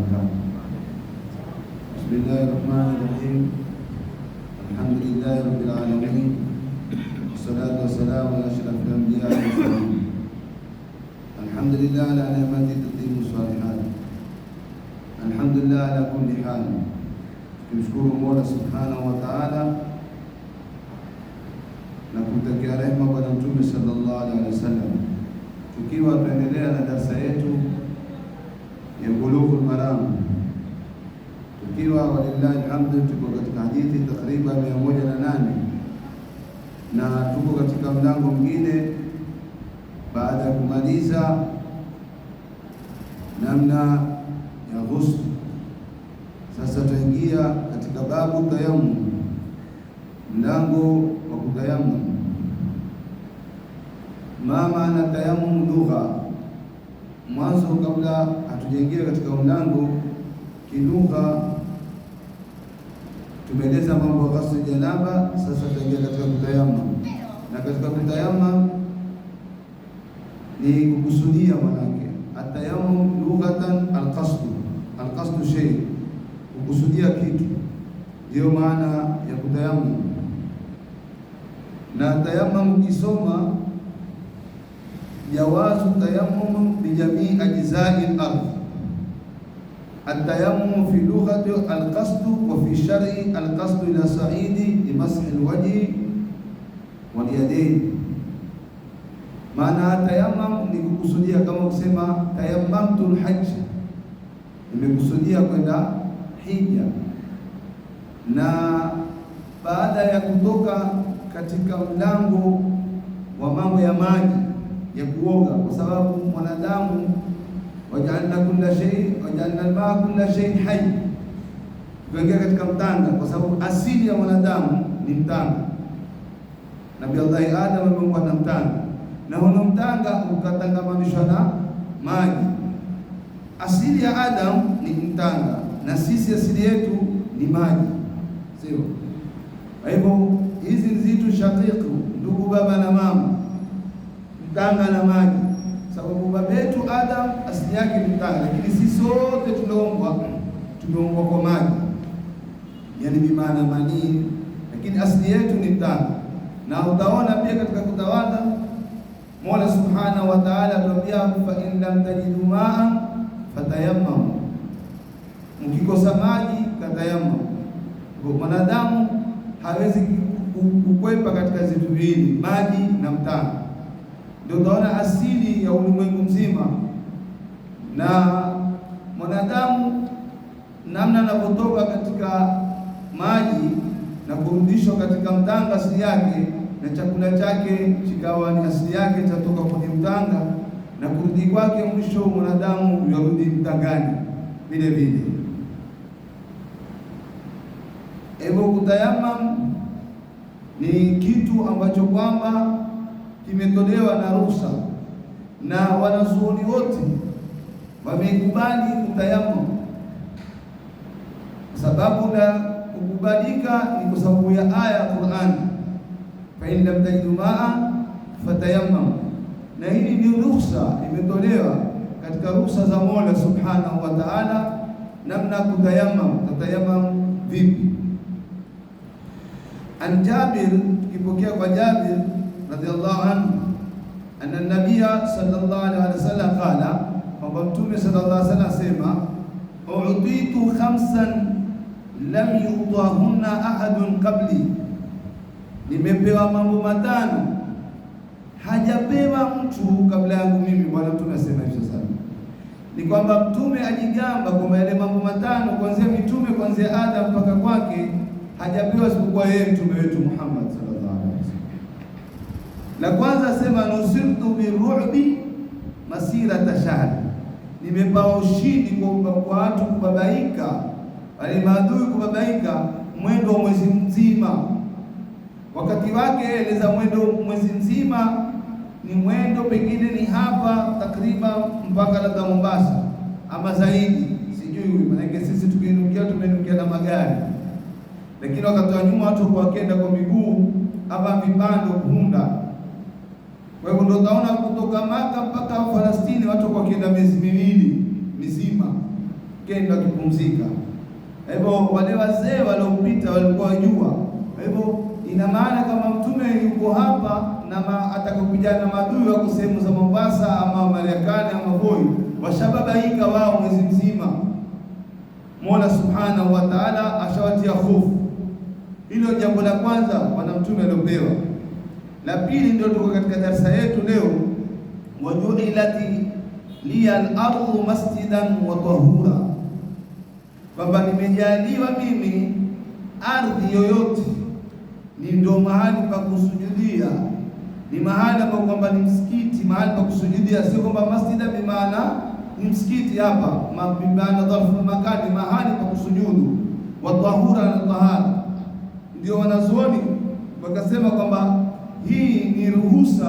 wabarakatuh. Bismillahirrahmanirrahim. Alhamdulillahi rabbil alamin. Wassalatu wassalamu ala ashrafil anbiya'i wal mursalin. Alhamdulillah ala ni'mati tatimu salihat. Alhamdulillah ala kulli hal. Tumshukuru Mola subhanahu wa ta'ala na kumtakia rehema Bwana Mtume sallallahu alaihi wasallam, tukiwa tuendelea na darasa yetu ya Bulughul Maram, tukiwa walillahi alhamdu tuko katika hadithi takriban 108 na tuko katika mlango mwingine baada ya kumaliza namna ya ghusl. Sasa tutaingia katika babu tayammum, mlango wa kutayammum. Ma maana tayammum lugha? Mwanzo kabla hatujaingia katika mlango kilugha, tumeeleza mambo ya ghusl janaba. Sasa tutaingia katika kutayammum, na katika kutayammum ni kukusudia. Manake atayammum lughatan alqasdu shay, kukusudia kitu, ndio maana ya kutayammum. Na tayammum ukisoma jawazu tayammum bi jamii ajzai al-ardh. At-tayammum fi lughati al-qasdu wa fi shar'i al-qasdu ila sa'idi li mashi al-wajhi wal yadayn. Maana tayammum ni kukusudia, kama kusema tayammamtu al-hajj, nimekusudia kwenda hija. Na baada ya kutoka katika mlango wa mambo ya maji ya kuoga, kwa sababu mwanadamu waja'alna kulla shay waja'alna al-ma'a kulla shay hayy, kuingia katika mtanga, kwa sababu asili ya mwanadamu ni mtanga. Nabii Allah Adam ameumbwa na mtanga, na huo mtanga ukatangamanishwa na maji. Asili ya Adam ni mtanga, na sisi asili yetu ni maji, sio? Kwa hivyo hizi zitu shaqiqu, ndugu baba na mama, mtanga na maji. Sababu baba yetu Adam asili yake ni mtanga, lakini sisi sote tumeumbwa kwa maji, yani bimaana manii, lakini asili yetu ni mtanga. Na utaona pia katika kutawadha Mola subhanahu wa ta'ala atuambia, fa in lam tajidu ma'an fatayammamu, mkikosa maji katayammamu. Kwa mwanadamu hawezi kukwepa katika zitu viwili, maji na mtanga. Ndio utaona asili ya ulimwengu mzima, na mwanadamu namna anapotoka katika maji na kurudishwa katika mtanga asili yake, na chakula chake chikawa ni asili yake chatoka kwenye mtanga, na kurudi kwake mwisho mwanadamu yarudi mtangani vile vile. Hivyo kutayammum ni kitu ambacho kwamba kimetolewa na ruhusa, na wanazuoni wote wamekubali kutayammum. Sababu la kukubalika ni kwa sababu ya aya ya Qur'an, fa in lam tajidu ma'an fatayammam. Na hili ni ruhusa imetolewa katika ruhusa za Mola subhanahu wa ta'ala, namna kutayammum. Tatayammam vipi? An Jabir, tukipokea kwa Jabir radhiallahu anhu, anna nabiyya sallallahu alaihi wasallam qala, kwamba Mtume sallallahu alaihi wasallam asema, u'titu khamsan lam yu'tahunna ahadun qabli, nimepewa mambo matano hajapewa mtu kabla yangu mimi. Bwana Mtume asema hivyo sana, ni kwamba Mtume ajigamba kwamba yale mambo matano kuanzia mitume, kuanzia Adam mpaka kwake, hajapewa isipokuwa yeye mtume wetu Muhammad sallallahu alaihi wasallam. La kwanza asema, nusirtu biru'bi masirata shahr, nimepewa ushindi kwa watu kubabaika, wale maadui kubabaika mwendo wa mwezi mzima. Wakati wake eleza mwendo mwezi mzima ni mwendo pengine ni hapa takriban mpaka labda Mombasa ama zaidi, sijui. Maana sisi tukiinukia tumenukia na magari, lakini wakati wa nyuma watu wakenda kwa miguu ama vipando kuunda. Kwa hivyo ndio utaona kutoka Maka mpaka Falastini watu wakienda miezi miwili mizima, kenda kupumzika. Kwa hivyo wale wazee waliopita walikuwa wajua. Kwa hivyo ina maana kama mtume yuko hapa na atakapopigana na maadui wako sehemu za Mombasa ama Marekani ama Voi, washababaika wao mwezi mzima. Mola Subhanahu wa Ta'ala ashawatia hofu. Hilo jambo la kwanza bwana mtume aliopewa. La pili ndio tuko katika darasa yetu leo, wajuilati liya al-ardu masjidan wa tahura, kwamba nimejaliwa mimi ardhi yoyote ni ndo mahali pa kusujudia, ni mahali pa kwamba ni msikiti, mahali pa kusujudia. Sio kwamba masjida bi maana ni msikiti hapa, bi maana dharfu makani, mahali pa kusujudu. Wa tahura na tahara, ndio wanazuoni wakasema kwamba hii ni ruhusa,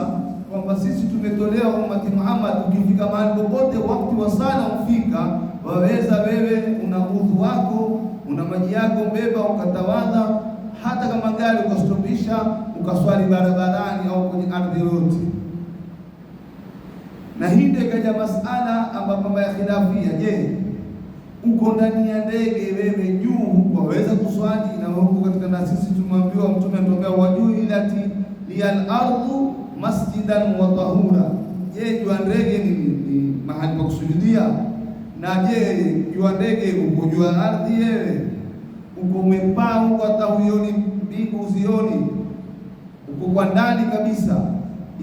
kwamba sisi tumetolewa ummati Muhammad, ukifika mahali popote wakati wa sala ufika, waweza wewe una udhu wako, una maji yako mbeba, ukatawadha, hata kama gari ukastopisha, ukaswali barabarani au kwenye ardhi yoyote. Na hii ndio ikaja masala ambapo ya khilafia. Je, uko ndani ya ndege wewe juu huko waweza kuswali? Na huko katika na sisi tumeambiwa, mtume anatuambia wajuilati liyal ardu masjidan wa tahura. Je, juu ndege ni mahali pa kusujudia? Na je, juu ndege uko juu ardhi wewe? Uko umepaa huko hata huioni mbingu, uzioni, uko kwa ndani kabisa.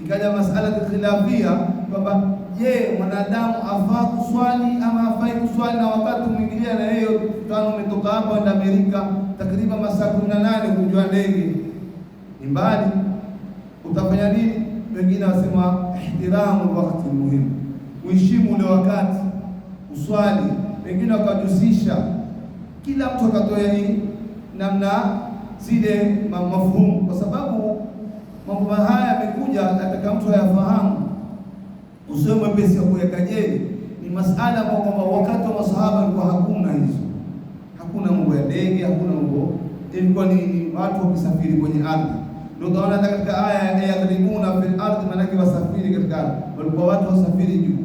Ikaja masala ya khilafia kwamba je, mwanadamu afaa kuswali ama hafai kuswali? Na wakati mwingilia na yeye tano umetoka hapa enda Amerika takriban masaa 18 kujua ndege ni mbali, utafanya nini? Wengine wasema ihtiramu wakati muhimu, uheshimu ule wakati uswali. Wengine wakajusisha, kila mtu akatoa namna zile mafhumu, kwa sababu mambo haya yamekuja nataka mtu ayafahamu, usiwe mwepesi wa kuweka jeli. Ni masala kwamba wakati wa masahaba walikuwa hakuna hizo, hakuna mambo ya ndege, hakuna mambo, ilikuwa ni watu wakisafiri kwenye ardhi. Ndio tunaona katika aya ya yadribuna fil ardhi, maana wasafiri katika ardhi, walikuwa watu wasafiri juu.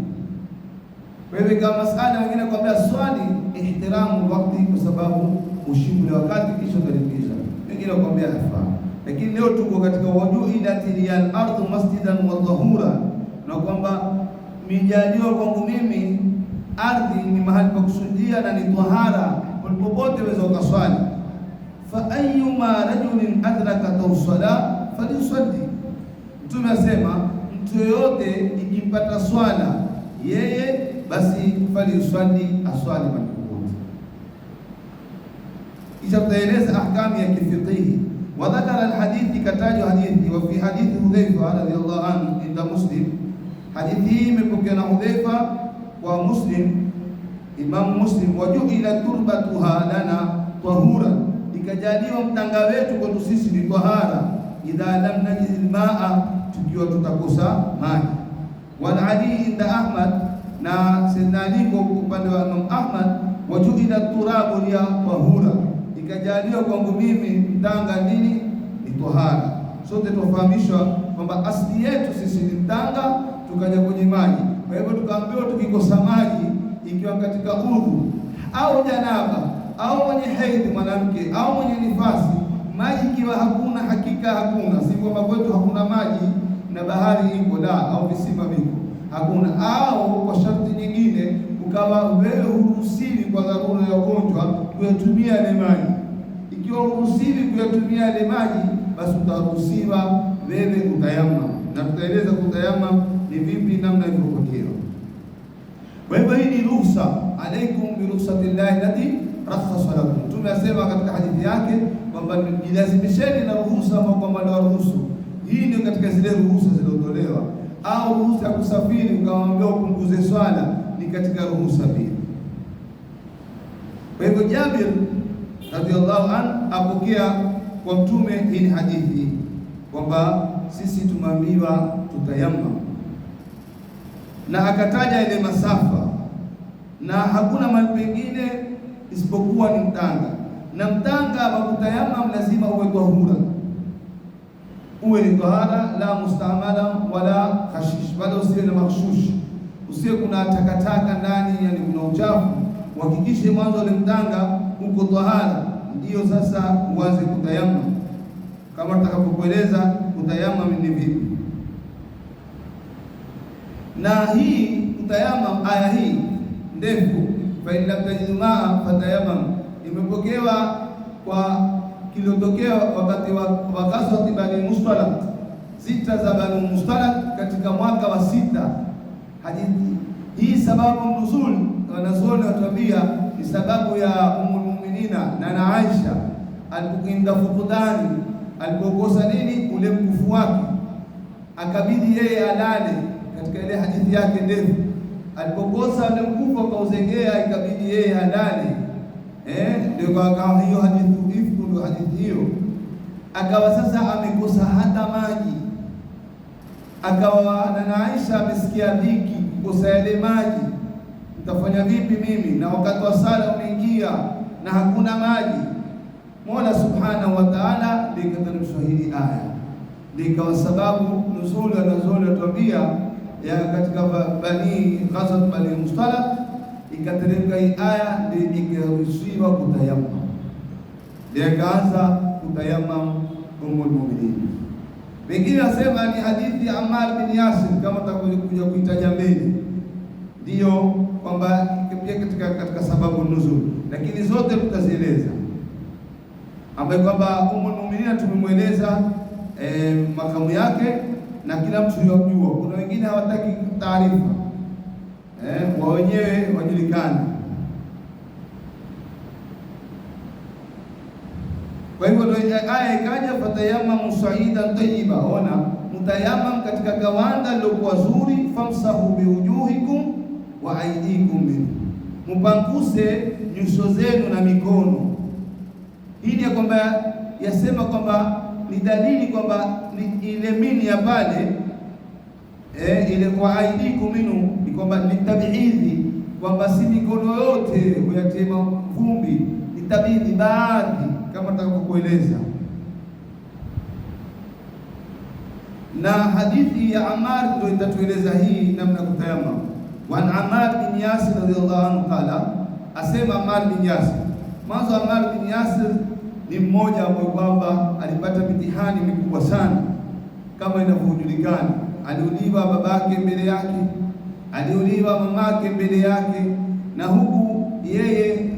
Wewe kama masala wengine kwambia swali ihtiramu wakati, kwa sababu ushimu wakati kisha utarikisha, wengine kwambia hafaa. Lakini leo tuko katika wajuilati liyal ardu masjidan wa tahura, na kwamba mijaliwa kwangu mimi ardhi ni mahali pa kusujudia na ni tahara, popote waweza ukaswali. Fa ayyuma rajulin adraka tawsala falyusalli, mtume asema mtu yoyote ikimpata swala yeye basi falyusalli, aswali popote. Kisha tutaeleza ahkamu ya kifiqhi. وذكر الحديث كتاج حديث. وفي حديث حذيفة رضي الله عنه عند مسلم، حديثه مبكنا حذيفة ومسلم إمام مسلم، وجعل تربتها لنا طهورا، ikajaliwa mtanga wetu kwetu sisi ni tahara, idha lam najid almaa, tukiwa tutakosa maji. Wal Ali inda Ahmad, na Sayyidina Ali kwa upande wa Imam Ahmad, wajuila turabu ya tahura, ikajaliwa kwangu mimi mtanga nini? Ni tahara. Sote tufahamishwa kwamba asili yetu sisi ni mtanga, tukaja kwenye maji. Kwa hivyo tukaambiwa tukikosa maji, ikiwa katika udhu au janaba au mwenye hedhi mwanamke au mwenye nifasi, maji ikiwa hakuna, hakika hakuna, si kwamba kwetu hakuna maji na bahari iko la au visima viko hakuna, au kwa sharti nyingine ukawa wewe huruhusiwi kwa dharura ya ugonjwa kuyatumia yale maji. Ikiwa huruhusiwi kuyatumia yale maji, basi utaruhusiwa wewe kutayamma, na tutaeleza kutayamma ni vipi, namna ilivyopokewa. Kwa hivyo hii ni ruhusa, alaikum bi ruhsatillahi allati rakhasa lakum. Mtume asema katika hadithi yake kwamba jilazimisheni na ruhusa kwamba ndio ruhusu. Hii ndio katika zile ruhusa zilizotolewa, au ruhusa ya kusafiri ukamwambia upunguze swala, ni katika ruhusa pia. Kwa hivyo Jabir radhiallahu anhu apokea kwa mtume hii hadithi kwamba sisi tumeambiwa tutayamma, na akataja ile masafa, na hakuna mahali pengine isipokuwa ni mtanga. Na mtanga wa kutayamma lazima uwe tahura, uwe ni tahara, la mustamala wala khashish, wala usiwe na makhshush, usiwe kuna takataka ndani, yani kuna uchafu uhakikishe mwanzo ule mtanga uko tahara, ndiyo sasa uanze kutayamam, kama tutakapokueleza kutayamam ni vipi. Na hii kutayamam, aya hii ndefu, fa in lam tajidu maa fatayamam, imepokewa kwa kilotokea wakati wa ghazwat Bani Mustalaq, zita za Bani Mustalaq katika mwaka wa 6. Hadithi hii sababu nuzul, wanazuoni watuambia ni sababu ya Ummul Mu'minina na Aisha alipokwenda fukudani, alipokosa nini ule mkufu wake, akabidi yeye alale. Katika ile hadithi yake ndefu, alipokosa ule mkufu akauzengea, ikabidi yeye alale. Ndio kwa hiyo hadithi ifku, ndio hadithi hiyo. Akawa sasa amekosa hata maji, akawa na Aisha amesikia dhiki kukosa yale maji, nitafanya vipi mimi, na wakati wa sala umeingia na hakuna maji. Mola Subhanahu wa Ta'ala likateremsha hii aya, likawa sababu nuzuli wa nuzuli atuambia ya katika ghazwat Bani Mustalaq, ikateremka hii aya, ndio ikaruhusiwa kutayamam, ndio ikaanza kutayamam Ummul Mu'minin. Wengine wasema ni hadithi ya Ammar bin Yasir, kama tutakuja kuitaja mbele, ndio kwamba pia katika sababu nuzul, lakini zote tutazieleza, ambaye kwamba Ummul Mu'minin tumemweleza makamu yake na kila mtu yajua. Kuna wengine hawataki taarifa, wa wenyewe wajulikana. Kwa hivyo ndio aya ikaja, fatayammamu sa'idan tayyiba. Ona, mutayamam katika gawanda lilokuwa zuri, famsahu biwujuhikum wa aydikum minhu, mpanguse nyuso zenu na mikono. Hii ni kwamba yasema kwamba ni dalili kwamba ile mini ya pale ile kwa aydikum minhu ni kwamba ni tabiidhi, kwamba si mikono yote huyatema vumbi, ni tabiidhi baadhi, kama nitakapokueleza. Na hadithi ya Ammar ndio itatueleza hii namna kutayamam. Wa Ammar bin Yasir radhiyallahu anhu qala, asema Ammar bin Yasir. Mwanzo Ammar bin Yasir ni mmoja ambaye kwamba alipata mitihani mikubwa sana, kama inavyojulikana. Aliuliwa babake mbele yake, aliuliwa mamake mbele yake, na huku yeye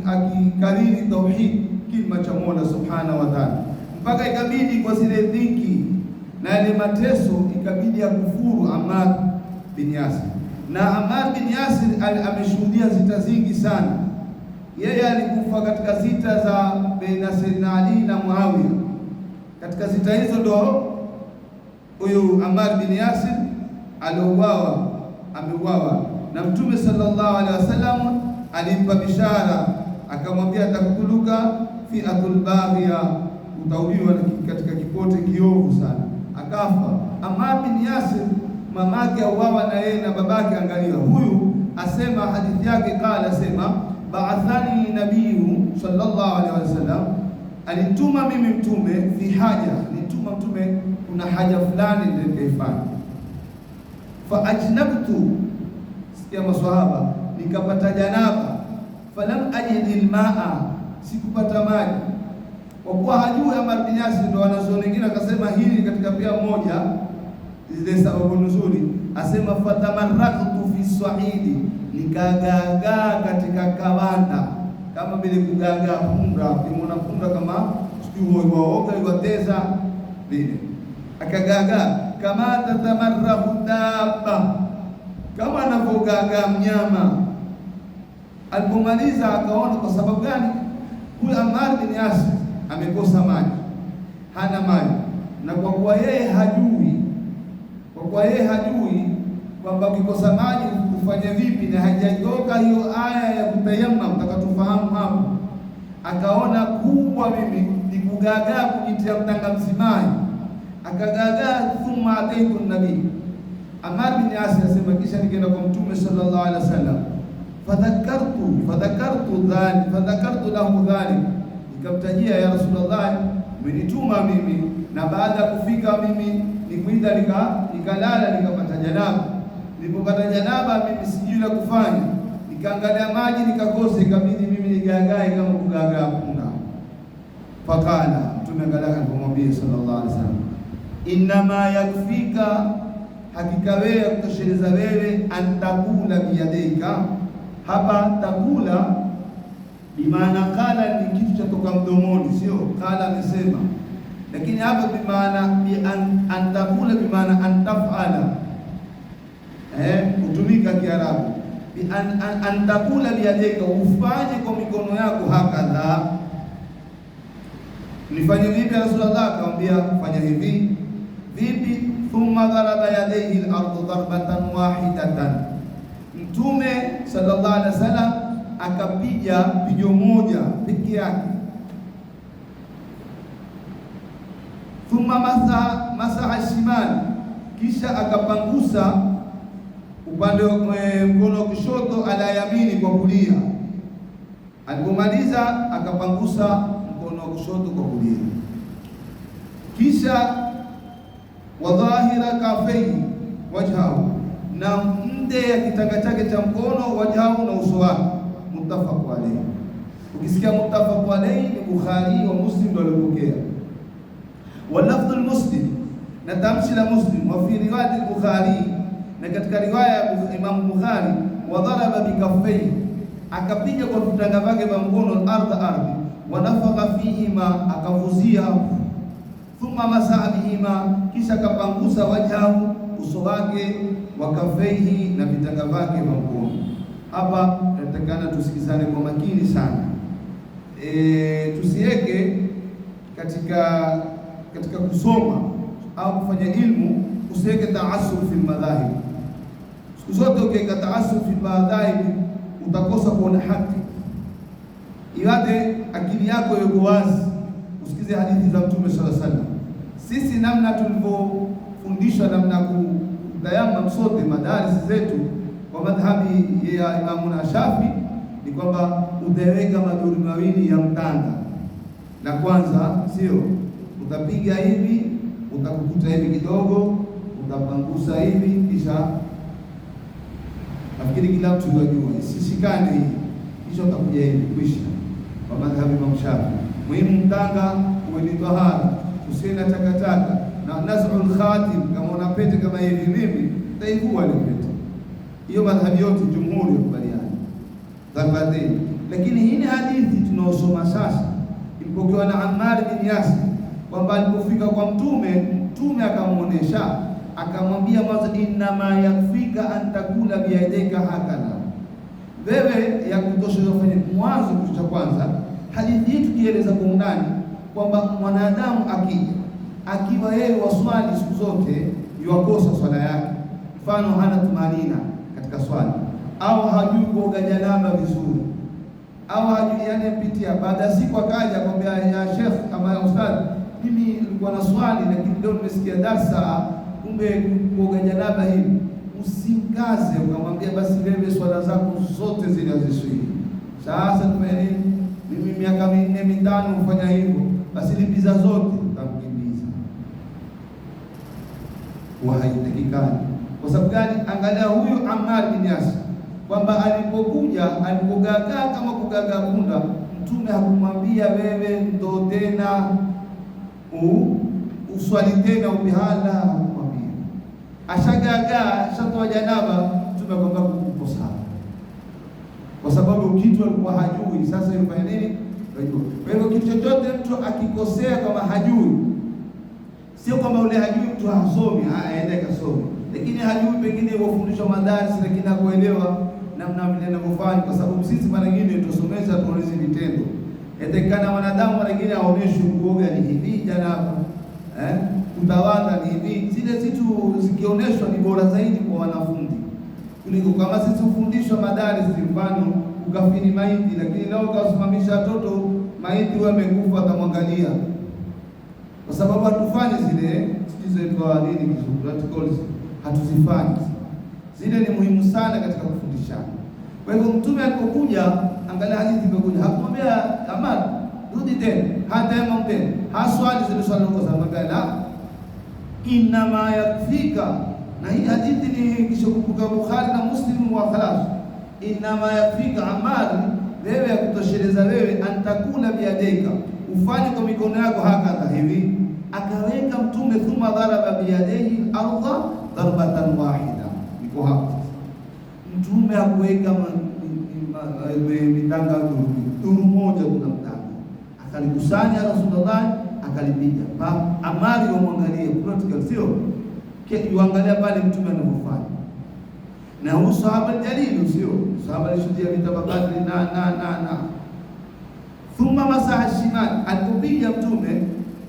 akikariri tauhid, kilima cha Mola Subhanahu wa Ta'ala, mpaka ikabidi kwa zile dhiki na yale mateso ikabidi akufuru Ammar bin Yasir. Na Ammar bin Yasir ameshuhudia zita zingi sana. Yeye alikufa katika zita za baina Sayyidina Ali na Muawiya. Katika zita hizo ndo huyu Ammar bin Yasir aliuawa, ameuawa na Mtume sallallahu alaihi wasallam alimpa bishara, akamwambia atakuluka fi'atul baghiya, utauliwa katika kipote kiovu sana, akafa. Ammar bin Yasir mamake auawa na yeye na babake. Angalia huyu asema hadithi yake, kala asema ba'athani nabiyyu sallallahu alaihi wasallam, alituma mimi mtume fi haja, nituma mtume kuna haja fulani nilifanya, fa ajnabtu, sikia maswahaba, nikapata janaba, falam ajid almaa, sikupata maji. Kwa kuwa hajui Ammar bin Yasir, ndo wanazuoni wengine akasema hili katika pia moja zile sababu nzuri, asema fatamarraktu fi sa'idi, nikagagaa katika kawanda, kama vile kugagaa punda, kimona punda kama sijui waoga iwateza vile, akagagaa kama tatamarrahu dabba, kama anavyogagaa mnyama. Alipomaliza akaona kwa sababu gani huyu Ammar bin Yasir amekosa maji, hana maji, na kwa kuwa yeye hajui kwamba ukikosa maji ufanye vipi, na haijatoka hiyo aya ya kutayamam takatufahamu hapo, akaona kubwa mimi ni kugagaa, kujitia mtanga msimai, akagagaa. Thumma ataitu nabii, Ammar bin Yasir asema, kisha nikaenda kwa Mtume sallallahu alaihi wasallam, fadhakartu lahu dhalik, nikamtajia, ya Rasulullah, umenituma mimi, na baada ya kufika mimi nikuita nikalala, nikapata janaba. Nilipopata janaba mimi sijui la kufanya, nikaangalia maji nikakose, ikabidi mimi nigagae kama kugagaa punda. Fakala, Mtume angalia alipomwambia sallallahu alaihi wasallam, innama yakfika, hakika wewe kutosheleza wewe, antakula biyadika. Hapa takula bimaana kala ni kitu cha toka mdomoni, sio kala amesema, lakini hapa bimaana antakula bimaana antafala, kutumika Kiarabu. Antakula biyadika, ufanye kwa mikono yako. Hakadha, nifanye vipi Rasulullah? Akamwambia fanya hivi. Vipi? Thumma daraba yadayhi al-ardh darbatan wahidatan, Mtume sallallahu alaihi wasallam akapiga pigo moja peke yake. Thumma masaha shimali, kisha akapangusa upande wa mkono wa kushoto, ala yamini, kwa kulia. Alipomaliza akapangusa mkono wa kushoto kwa kulia, kisha wa dhahira kafaihi wajhahu, na nde ya kitanga chake cha mkono, wajhahu, na uso wake. Muttafaq alayhi. Ukisikia muttafaq alayhi ni Bukhari wa Muslim ndio walipokea. Wa lafdhu Muslim, na tamshi la Muslim. Wa fi riwayat al-Bukhari, na katika riwaya ya Imam Bukhari, wa daraba bikaffaihi, akapiga kwa vitanga vyake vya mkono ardhi, wa nafakha fihima, akavuzia. Thumma masaha bihima, kisha akapangusa wajhahu, uso wake, wa kaffaihi, na vitanga vyake vya mkono. Hapa natakana tusikizane kwa makini sana. Tusiweke katika kusoma au kufanya ilmu, usiweke taasub fi madhahib. Siku zote ukiweka taasub fi madhahib utakosa kuona haki. Iwate akili yako iko wazi, usikize hadithi za Mtume sallallahu alaihi wasallam. Sisi namna tulivyofundishwa namna kutayamam sote madarisi zetu kwa madhhabi ya Imamu Shafi ni kwamba utaweka maduri mawili ya mtanga. La kwanza sio utapiga hivi, utakukuta hivi kidogo, utapangusa hivi, kisha nafikiri kila mtu anajua isishikane hivi, kisha utakuja hivi kwisha. Kwa madhhabi ya Shafi muhimu mtanga uwe ni tahara, usiwe na takataka, na naz'ul khatim, kama una pete kama hivi mimi utaivua ile pete. Hiyo madhhabi yote jumhuri yakubaliana dharbatain. Lakini hii ni hadithi tunaosoma sasa, ilipokewa na Ammar bin Yasir kwamba alipofika kwa Mtume akamuonesha, akamwambia mwanzo, innama yakfika an takula biyadika hakana, wewe ya kutosha ufanye mwanzo. Kitu cha kwanza hadithi hii tukieleza kwa undani kwamba mwanadamu akiwa yeye waswali siku zote yuwakosa swala yake, mfano hana tumanina katika swali, au hajui kuoga janaba vizuri, au hajui pitia, baada ya siku akaja akwambia, ya Sheikh kama ya ustadhi, mimi nilikuwa na swali lakini leo nimesikia darasa, kumbe kuoga janaba hivi. Usikaze ukamwambia basi wewe swala zako zote zile haziswi. Sasa tufanye nini? Mimi miaka 4-5 ufanya hivyo, basi lipiza zote, utamkimbiza. Haitakikani. Kwa sababu gani? Angalia huyu Ammar bin Yasir kwamba alipogagaa kama kugagaa punda, Mtume hakumwambia wewe ndo tena uswali tena ubihala, hakumwambia. Ashagagaa, ashatoa janaba, Mtume kwamba kuko sawa, kwa sababu kitu alikuwa hajui. Sasa yufanya nini? Hajui. Kwa hivyo kitu chochote mtu akikosea kama hajui, sio kwamba ule hajui mtu hasomi, aende kasome, lakini hajui pengine wafundishwa madarasa lakini hakuelewa namna vile inavyofanya, kwa sababu sisi mara nyingine tusomesha tuoneze vitendo. Yatakana wanadamu mara nyingine aoneshe kuoga ni hivi, janaba kutawadha ni hivi. Zile zitu zikionyeshwa ni bora zaidi kwa wanafunzi kuliko kama sisi ufundishwa madarasa, mfano ukafini maiti, lakini leo ukasimamisha watoto maiti wewe amekufa atamwangalia, kwa sababu hatufanyi zile sikizo kwa nini practicals, hatuzifanyi zile. Ni muhimu sana katika kufundishana. Kwa hivyo Mtume alipokuja, angalia hadithi imekuja, hakumwambia Ammar rudi tena, hata yeye mtende haswali zile swali kwa sababu la inma yakfika. Na hii hadithi ni kisha kutoka Bukhari na Muslim wa khalas. inama yafika amali wewe ya kutosheleza wewe, antakula biyadaika, ufanye kwa mikono yako hakadha hivi. Akaweka Mtume thumma dharaba biyadaihi ardha darbatan wahida. Iko hapo Mtume hakuweka mitanga duru moja, kuna mtanga akalikusanya Rasulullah akalipiga pa amali. Wamwangalie practical, sio uangalia pale Mtume anavyofanya. Na huyu sahaba jalili, sio sahaba alishuhudia vita Badri na thumma masaha shimal, alipopiga Mtume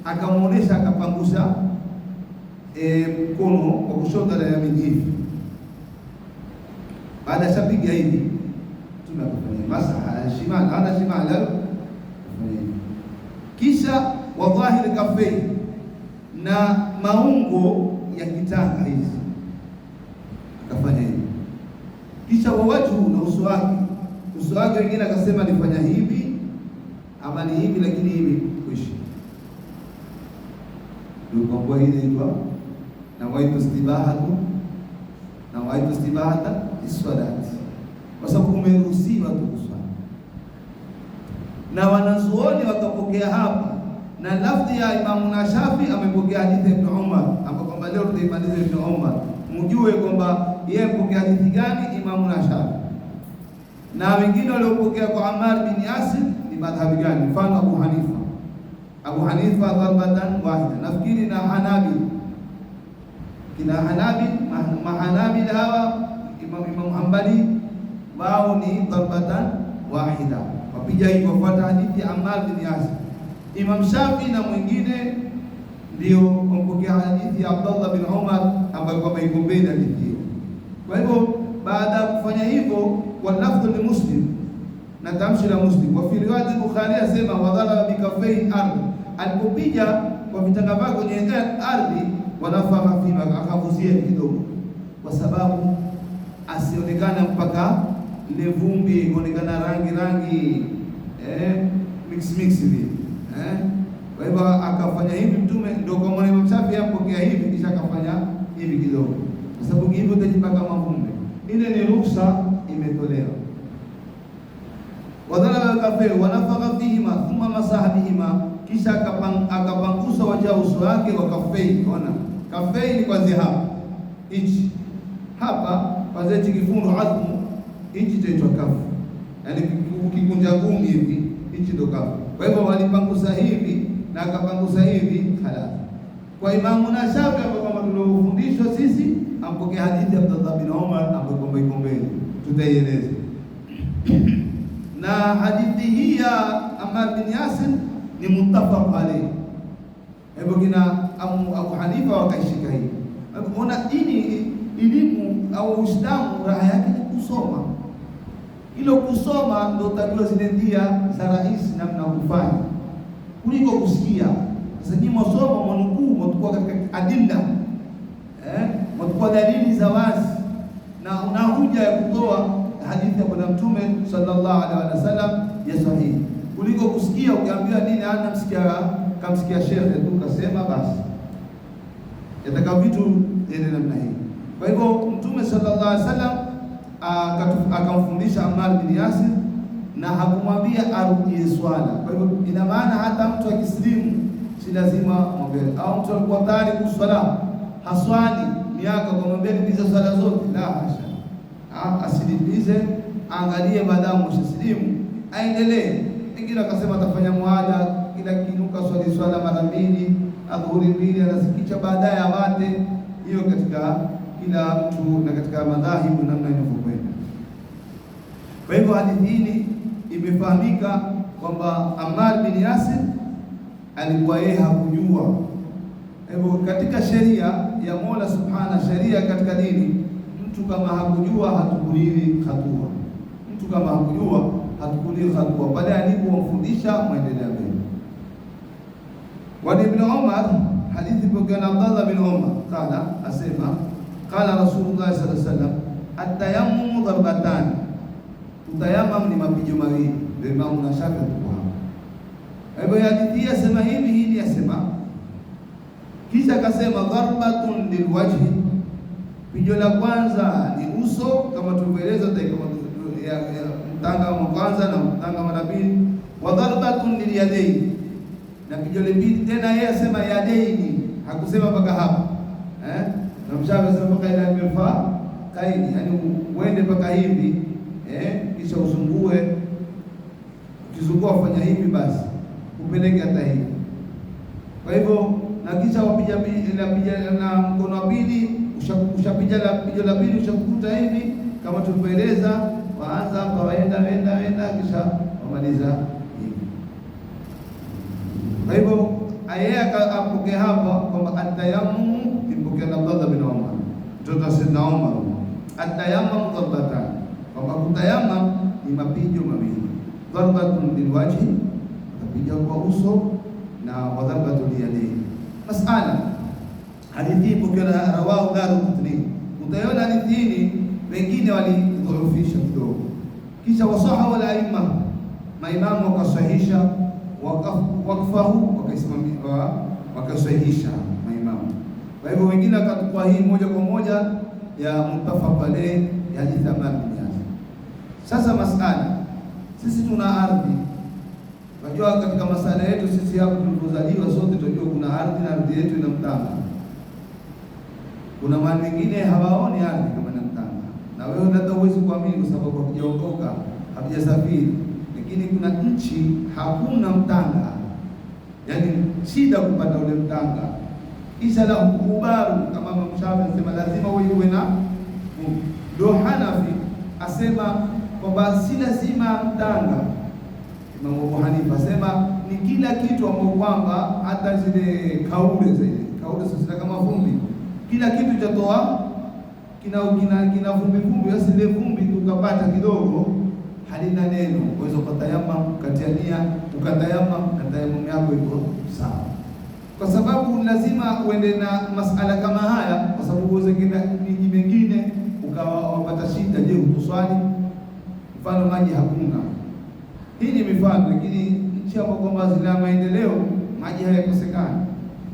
akamuonesha, akapangusha mkono wa kushoto na yamini hivi. Baada ya shapiga hivi Mtume akafanya masaha shimal, hada shimal, kisha wa dhahir kafei, na maungo ya kitanga hizi akafanya hivi. Kisha wawajhu, na uso wake. Uso wake wengine akasema nifanya hivi ama ni hivi, lakini hivi kuishi ndio kwa ile inaitwa na waitu istibahatu, na waitu istibahata iswadati, kwa sababu umeruhusiwa tu kuswali. Na wanazuoni wakapokea hapa, na lafzi ya Imamu Shafi amepokea hadithi ya Ibn Umar, ambapo kwamba leo tutaimaliza Ibn Umar, mjue kwamba yeye mpokea hadithi gani Imamu Shafi, na wengine waliopokea kwa Ammar bin Yasir ni madhhabi gani. Mfano Abu Hanifa darbatan wahida, nafikiri na Hanabi, kina Hanabi mahanabi hawa Imam Hanbali wao ni darbatan wahida, wapiga hivyo wafuata hadithi ya Ammar bin Yasir. Imam Shafi na mwingine ndio mpokea hadithi ya Abdullah bin Umar ambayo kwamba iko mbele hadithi hiyo. Kwa hivyo baada ya kufanya hivyo, kwa lafdhu li Muslim na tamshi la Muslim, wa fi riwayat Bukhari asema wadhala bikafei ardhi, alipopiga kwa vitanga vyake kwenye ardhi, wanafaka fima, akavuzia kidogo, kwa sababu asionekana mpaka ile vumbi ionekana rangi mix hivi Kwa hivyo akafanya hivi Mtume, ndio kwa maana Imam Shafi yapokea hivi, kisha akafanya hivi kidogo, kwa sababu hivyo utajipaka mavumbi. Ile ni ruhusa imetolewa. Wadhala kafe wanafaka fihima thumma masaha bihima, kisha akapangusa waja uso wake wa kafei. Ona kafei ni kwanza hapa hichi hapa kwanza hichi kifundo azmu hichi chaitwa kafu, yani ukikunja gumi hivi hichi ndo kafu. Kwa hivyo walipangusa hivi na akapangusa hivi halal. Kwa Imamu Shafi ambapo tuliofundishwa sisi ampokea hadithi ya Abdullah bin Umar ambapo iko mbele tutaieleza. Na hadithi hii ya Ammar bin Yasir ni muttafaq alayhi. Hivyo kina Abu Hanifa wakaishika hii. Unaona dini, elimu au Uislamu raha yake ni kusoma. Ilo kusoma ndio utajua zile njia za rahisi namna kufanya kuliko kusikia. Sasa nyinyi msoma mwanukuu mtakuwa katika adilla mtakuwa dalili za wazi na una hoja ya kutoa hadithi ya Bwana Mtume sallallahu alaihi wasallam ya sahihi kuliko kusikia ukiambiwa nini ana kamsikia shekhe tu kasema basi yataka vitu ile namna hii. Kwa hivyo Mtume sallallahu alaihi wasallam akamfundisha Ammar bin Yasir na hakumwambia arudie swala. Kwa hivyo ina maana hata mtu akislimu si lazima mwambie, au mtu alikuwa tayari kuswala haswali miaka kwa mwambie ndizo swala zote, la hasha. Asilipize, angalie baadaye mshaslimu aendelee. Wengine akasema atafanya muada kila kinuka swala mara mbili, adhuhuri mbili, anasikicha baadaye awate. Hiyo katika kila mtu na katika madhahibu namna inavyokwenda. Kwa hivyo hadithi hii imefahamika kwamba Ammar bin Yasir alikuwa yeye hakujua. Hivyo katika sheria ya Mola Subhana, sheria katika dini, mtu kama hakujua hatukuliwi hatua. Mtu kama hakujua hatukuliwi hatua, pale alipomfundisha muendelea mbele. Wa Ibn Umar, hadithi kwa Abdullah bin Umar kana asema qala Rasulullah sallallahu alaihi wasallam at-tayammum darbatan, utayamam ni mapigo mawili. Ndio Imamu Shafi alikuwa hivyo. Hadithi yasema hivi, hii yasema kisha akasema darbatun lilwajhi, pigo la kwanza ni uso kama tulivyoeleza mtanga wa kwanza na mtanga mara mbili. Wa darbatun lilyadaini, na pigo mbili tena. Yeye asema yadaini, hakusema mpaka hapa na mshafi asema mpaka ila imefaa kaini, yani uende mpaka hivi kisha usungue. Ukizungua fanya hivi basi upeleke hata hivi. Kwa hivyo na kisha wapiga na mkono wa pili, ushapiga la pili, ushakukuta hivi kama tulivyoeleza. Waanza hapa, waenda kisha wamaliza hivi. Kwa hivyo yeye akapokea hapa kwamba atayammum ipokea na Abdullah bin Umar, mtoto Sayyidina Umar. Atayammum darbatan, kwamba kutayammum ni mapigo mawili. Darbatun bilwajhi, kupiga kwa uso, na wadharbatul yadayn. Masala hadithi ipokea rawahu Daruqutni. Utaona hadithi hii wengine walidhoofisha kidogo, kisha wasaha wal aima, maimamu wakasahihisha, wakfahu wakaisimamia, wakasahihisha maimamu. Kwa hivyo wengine wakachukua hii moja kwa moja ya muttafaq alayhi ya hadithi Ammar bin Yasir. Sasa masala, sisi tuna ardhi. Unajua katika masala yetu sisi hapo tulipozaliwa sote tunajua kuna ardhi na ardhi yetu ina mtanga. Kuna mahali mengine hawaoni ardhi kama ina mtanga, na wewe labda huwezi kuamini kwa sababu hujaondoka, hujasafiri. Lakini kuna nchi hakuna mtanga, yaani shida kupata ule mtanga. Kisha la ukubaru, kama Mshafi anasema lazima uwe na. Ndio Hanafi asema kwamba si lazima mtanga. Imam Abu Hanifa asema ni kila kitu ambacho kwamba hata zile kaule sasa kama vumbi, kila kitu chatoa kina vumbi, basi ile vumbi tukapata kidogo halina neno, uweza kutayamam katia nia, ukatayamam na tayamum yako iko sawa. Kwa sababu lazima uende na masala kama haya, kwa sababu zingine miji mengine ukawa wapata shida. Je, utuswali mfano maji hakuna? Hii ni mifano, lakini nchi ambapo kwamba zina maendeleo maji hayakosekani.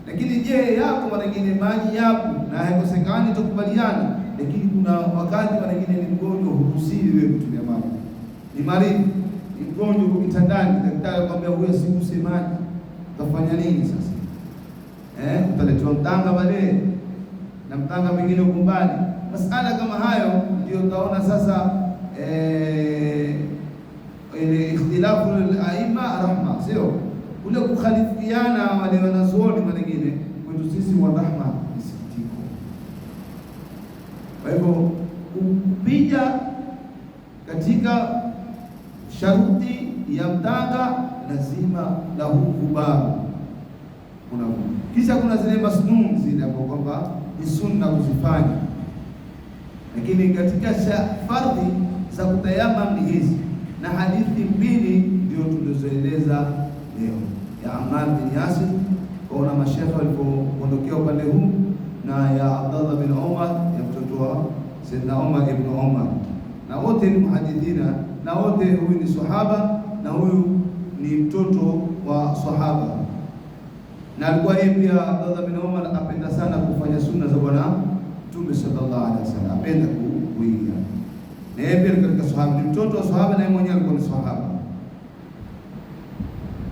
Lakini je, yako mara nyingine maji yapo na hayakosekani, tukubaliana. Lakini kuna wakati mara nyingine ni mgonjwa, huruhusiwi wewe kutumia maji. Ni maradhi, ni mgonjwa kwa kitandani, daktari akwambia wewe usiguse maji, utafanya nini sasa? Utaletewa mtanga baadaye, na mtanga mwingine uko mbali. Masala kama hayo ndio utaona sasa ile ikhtilafu al-aima rahma, sio ule kukhalifiana wale wanazuoni wengine. Kwetu sisi wa rahma ni sikitiko. Kwa hivyo kupiga katika sharuti ya mtanga lazima lahu kubaru. Kisha kuna zile masnun zile ambapo kwamba ni sunna kuzifanya, lakini katika fardhi za kutayamam ni hizi, na hadithi mbili ndio tulizoeleza leo ya Ammar bin Yasir kwa mashekhe walipoondokea upande huu, na ya Abdullah bin Umar ya mtoto wa Sayyidina Umar ibn Umar, na wote ni muhadithina, na wote huyu ni sahaba na huyu ni mtoto wa sahaba. Na alikuwa yeye pia Abdullah bin Umar apenda sana kufanya sunna za Bwana Mtume sallallahu alaihi wasallam, apenda kuiga. Na yeye pia katika sahaba, ni mtoto wa sahaba, na yeye mwenyewe alikuwa ni sahaba.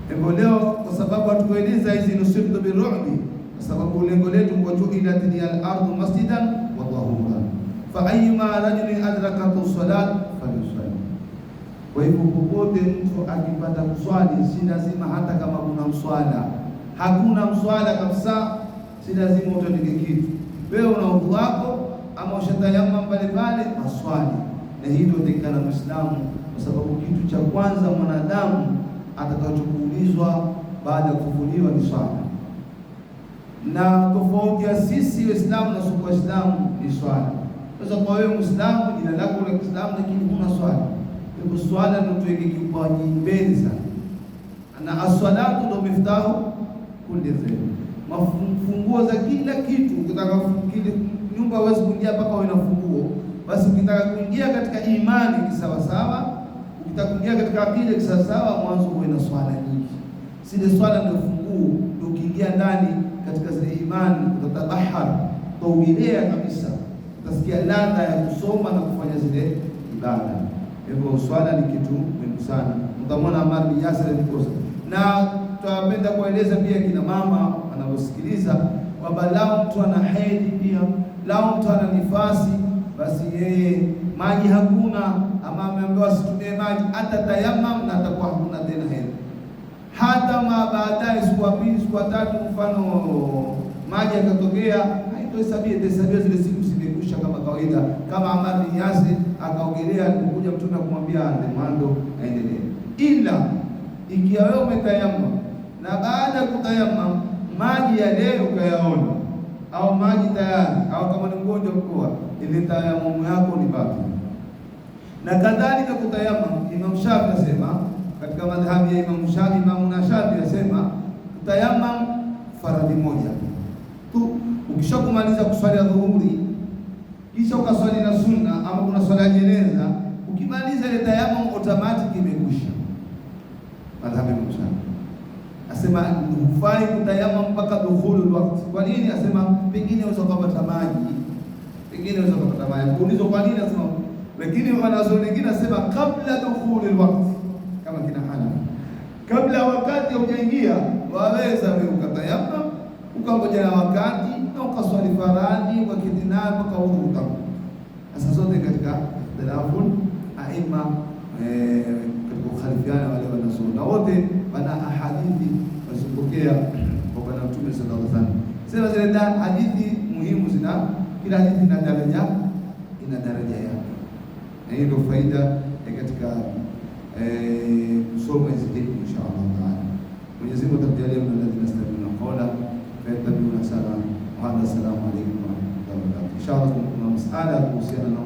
Hivyo leo kwa sababu hatukueleza hizi nusibu birru'bi, kwa sababu lengo letu kwa ju'ilat liyal ardu masjidan wa tahura, fa ayyuma rajulin adrakatu salat falyusalli. Kwa hivyo popote mtu akipata kuswali, si lazima hata kama kuna mswala, hakuna mswala kabisa, si lazima utandike kitu. Wewe una udhu wako ama ushatayamam pale maswali, na hilo tekana Muislamu, kwa sababu kitu cha kwanza mwanadamu atakachokuulizwa baada ya kufufuliwa ni swala. Na tofauti ya sisi Waislamu na sio Waislamu ni swala. Sasa kwa wewe Muislamu, jina lako la Kiislamu lakini huna swala, kwa swala ndio tuweke kipaumbele sana. Na as-salatu ndio miftahu kulli khair, mafunguo za kila kitu. Ukitaka kile nyumba huwezi kuingia mpaka uwe na funguo. Basi ukitaka kuingia katika imani kisawasawa, ukitaka kuingia katika akida kisawasawa, mwanzo uwe na swala nyingi. Sile swala ndio funguo, ndio ukiingia ndani katika zile imani utatahara, utaogelea kabisa, utasikia ladha ya kusoma na kufanya zile ibada. Hivyo swala ni kitu muhimu sana. Mtamwona Ammar bin Yasir alikosa, na tutapenda kueleza pia kina mama wanaosikiliza kwamba lao mtu ana hedhi pia, lao mtu ana nifasi, basi yeye maji hakuna, ama ameambiwa asitumie maji, hata tayammum na atakuwa hakuna tena hedhi. Hata baadaye siku ya pili, siku ya tatu, mfano maji yakatokea, haitohesabia zile siku zimekwisha kama kawaida. Kama Ammar bin Yasir akaogelea, alipokuja Mtume akamwambia mwendo aendelee. Ila ikiwa wewe umetayammum na baada ya kutayammum maji yale ukayaona, au maji tayari, au kama ni mgonjwa mkoa, ile tayammum yako ni batili. Na kadhalika kutayammum, Imam Shafi anasema katika madhhabi ya Imam Shafi, Imam Shafi anasema kutayammum faradhi moja tu. Ukishakumaliza kuswali dhuhuri kisha ukaswali na sunna, ama kuna swala ya jeneza, ukimaliza ile tayammum automatic imekwisha. Madhhabi ya Imam Shafi asema hufai kutayammum mpaka dukhulul waqti. Kwa nini? Asema pengine unaweza kupata maji, Kuulizo kwa nini? Asema lakini wanazuoni wengine asema kabla dukhulil waqti, kama kina Hanafi, kabla wakati hujaingia waweza wewe ukatayammum ukangoja na wakati na ukaswali faradhi ukaketi nayo mpaka udhu utaku. Sasa zote katika ikhtilaful aima, katika ukhalifiana wale wanazuoni, na wote wana ahadithi wasipokea kwa Bwana Mtume sallallahu alaihi wasallam. Sema zile hadithi muhimu, kila hadithi ina daraja yake, na hiyo ndio faida katika kusoma hizi hadithi inshallah taala. Mwenyezi Mungu atakujalia min alladhina yastami'una qawla fayattabi'una ahsana. Wa hadha, assalamu alaykum wa rahmatullahi wa barakatuh. Inshallah kuna masala kuhusiana na